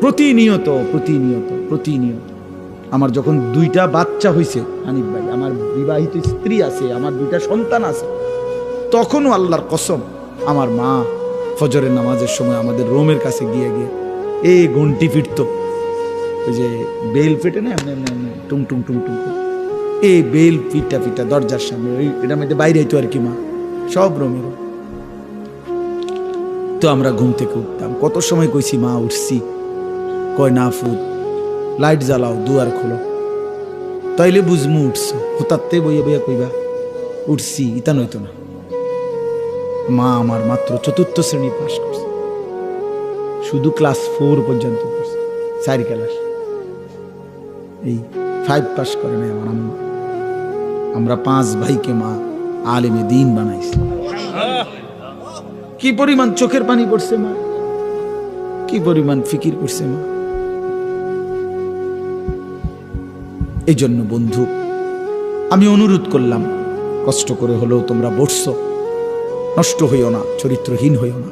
প্রতিনিয়ত প্রতিনিয়ত প্রতিনিয়ত। আমার যখন 2টা বাচ্চা হয়েছে, হানিফ ভাই, আমার বিবাহিত স্ত্রী আছে, আমার 2টা সন্তান আছে, তখনও আল্লাহর কসম আমার মা ফজরের নামাজের সময় আমাদের রুমের কাছে গিয়ে গিয়ে এই ঘন্টি ফিরত, ওই যে বেল ফেটে না এমনি এমনি এমনি টুং টুং টুং টুং, এই বেল ফিটা ফিটা দরজার সামনে, ওই এটার মধ্যে বাইরে হইতো আর কি, মা সব রুমের। তো আমরা ঘুম থেকে উঠতাম, কত সময় কইছি মা উঠছি, কয় না ফুট, লাইট জ্বালাও, দুয়ার খোলো, তাইলে বুঝমু উঠছো। হঠাৎ বইয়া বইয়া কইবা উঠছি, ইতা নইতো না। মা আমার মাত্র 4র্থ শ্রেণী পাস করছে, শুধু ক্লাস 4 পর্যন্ত পড়ছে, 4 ক্লাস, এই 5 পাস করে নাই আমার আম্মা। আমরা 5 ভাইকে মা আলেমে দ্বীন বানাইছে। কি পরিমাণ চোখের পানি পড়ছে মা, কি পরিমাণ ফিকির করছে মা। এই জন্য বন্ধু আমি অনুরোধ করলাম, কষ্ট করে হলেও তোমরা বসছো, নষ্ট হইও না, চরিত্রহীন হইও না।